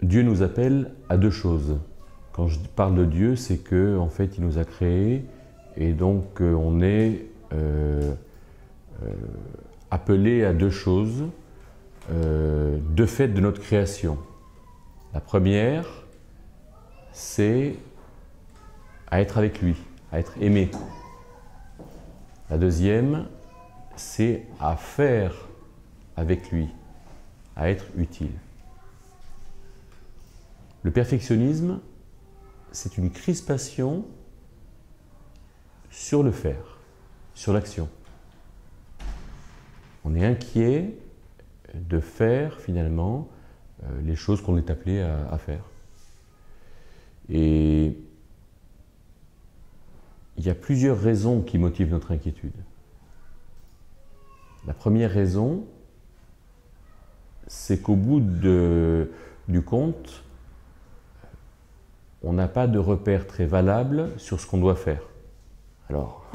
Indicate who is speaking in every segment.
Speaker 1: Dieu nous appelle à deux choses. Quand je parle de Dieu, c'est que en fait, il nous a créés et donc on est appelé à deux choses, deux faits de notre création. La première, c'est à être avec lui, à être aimé. La deuxième, c'est à faire avec lui, à être utile. Le perfectionnisme, c'est une crispation sur le faire, sur l'action. On est inquiet de faire finalement les choses qu'on est appelé à faire. Et il y a plusieurs raisons qui motivent notre inquiétude. La première raison, c'est qu'au bout du compte, on n'a pas de repère très valable sur ce qu'on doit faire. Alors,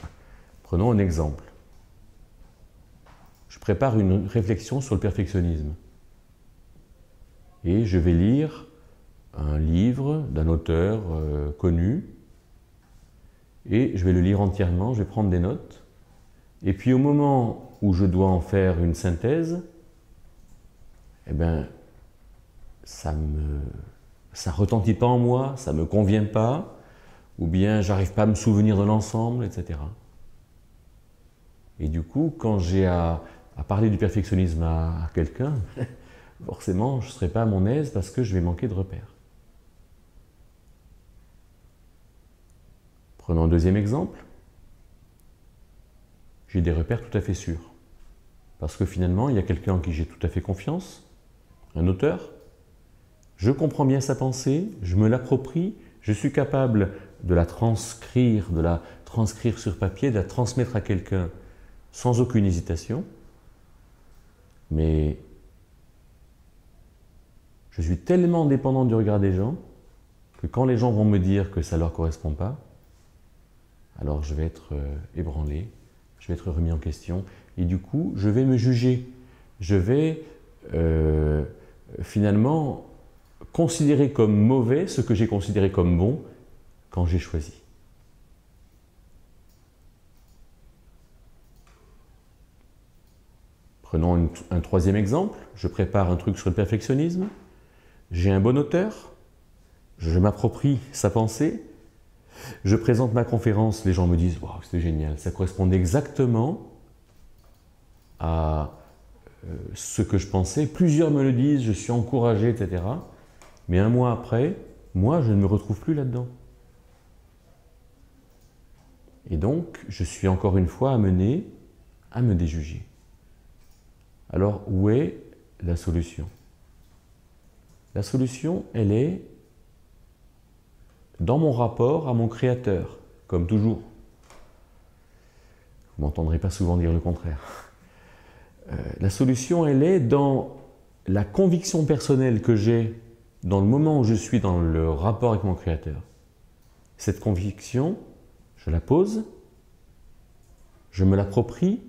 Speaker 1: prenons un exemple. Je prépare une réflexion sur le perfectionnisme. Et je vais lire un livre d'un auteur connu. Et je vais le lire entièrement, je vais prendre des notes. Et puis au moment où je dois en faire une synthèse, eh bien, ça retentit pas en moi, ça me convient pas, ou bien j'arrive pas à me souvenir de l'ensemble, etc. Et du coup, quand j'ai à parler du perfectionnisme à quelqu'un, forcément, je ne serai pas à mon aise parce que je vais manquer de repères. Prenons un deuxième exemple. J'ai des repères tout à fait sûrs. Parce que finalement, il y a quelqu'un en qui j'ai tout à fait confiance, un auteur. Je comprends bien sa pensée, je me l'approprie, je suis capable de la transcrire sur papier, de la transmettre à quelqu'un sans aucune hésitation. Mais je suis tellement dépendant du regard des gens que quand les gens vont me dire que ça ne leur correspond pas, alors je vais être ébranlé, je vais être remis en question et du coup je vais me juger. Je vais finalement considérer comme mauvais ce que j'ai considéré comme bon quand j'ai choisi. Prenons un troisième exemple. Je prépare un truc sur le perfectionnisme. J'ai un bon auteur. Je m'approprie sa pensée. Je présente ma conférence. Les gens me disent « Waouh, c'était génial, ça correspond exactement à ce que je pensais. » Plusieurs me le disent, je suis encouragé, etc. Mais un mois après, moi, je ne me retrouve plus là-dedans. Et donc, je suis encore une fois amené à me déjuger. Alors, où est la solution? La solution, elle est dans mon rapport à mon Créateur, comme toujours. Vous ne m'entendrez pas souvent dire le contraire. La solution, elle est dans la conviction personnelle que j'ai dans le moment où je suis dans le rapport avec mon Créateur. Cette conviction, je la pose, je me l'approprie,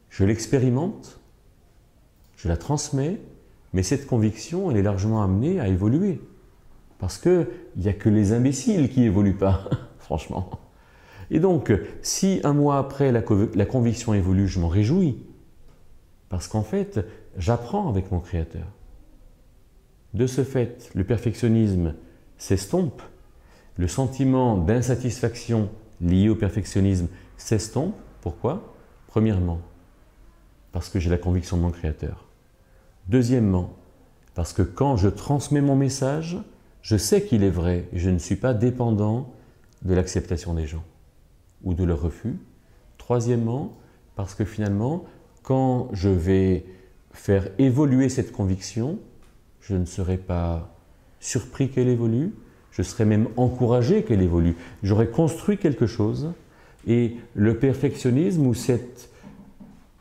Speaker 1: je l'expérimente, je la transmets, mais cette conviction, elle est largement amenée à évoluer. Parce qu'il n'y a que les imbéciles qui n'évoluent pas, franchement. Et donc, si un mois après la conviction évolue, je m'en réjouis. Parce qu'en fait, j'apprends avec mon Créateur. De ce fait, le perfectionnisme s'estompe, le sentiment d'insatisfaction lié au perfectionnisme s'estompe. Pourquoi? Premièrement, parce que j'ai la conviction de mon Créateur. Deuxièmement, parce que quand je transmets mon message, je sais qu'il est vrai et je ne suis pas dépendant de l'acceptation des gens ou de leur refus. Troisièmement, parce que finalement, quand je vais faire évoluer cette conviction, je ne serai pas surpris qu'elle évolue, je serai même encouragé qu'elle évolue. J'aurai construit quelque chose et le perfectionnisme ou cette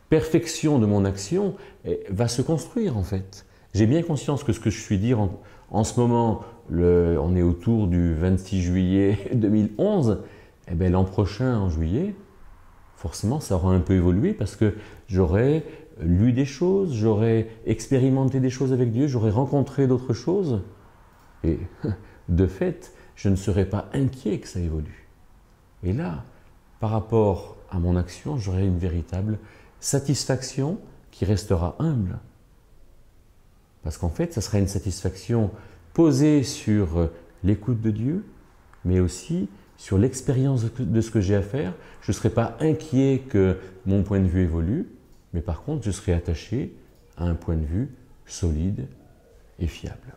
Speaker 1: perfection de mon action va se construire en fait. J'ai bien conscience que ce que je suis dire en ce moment, on est autour du 26 juillet 2011, eh bien l'an prochain, en juillet, forcément ça aura un peu évolué parce que j'aurai lu des choses, j'aurai expérimenté des choses avec Dieu, j'aurai rencontré d'autres choses. Et de fait, je ne serai pas inquiet que ça évolue. Et là, par rapport à mon action, j'aurai une véritable satisfaction qui restera humble. Parce qu'en fait, ça sera une satisfaction posée sur l'écoute de Dieu, mais aussi sur l'expérience de ce que j'ai à faire. Je ne serai pas inquiet que mon point de vue évolue, mais par contre, je serai attaché à un point de vue solide et fiable.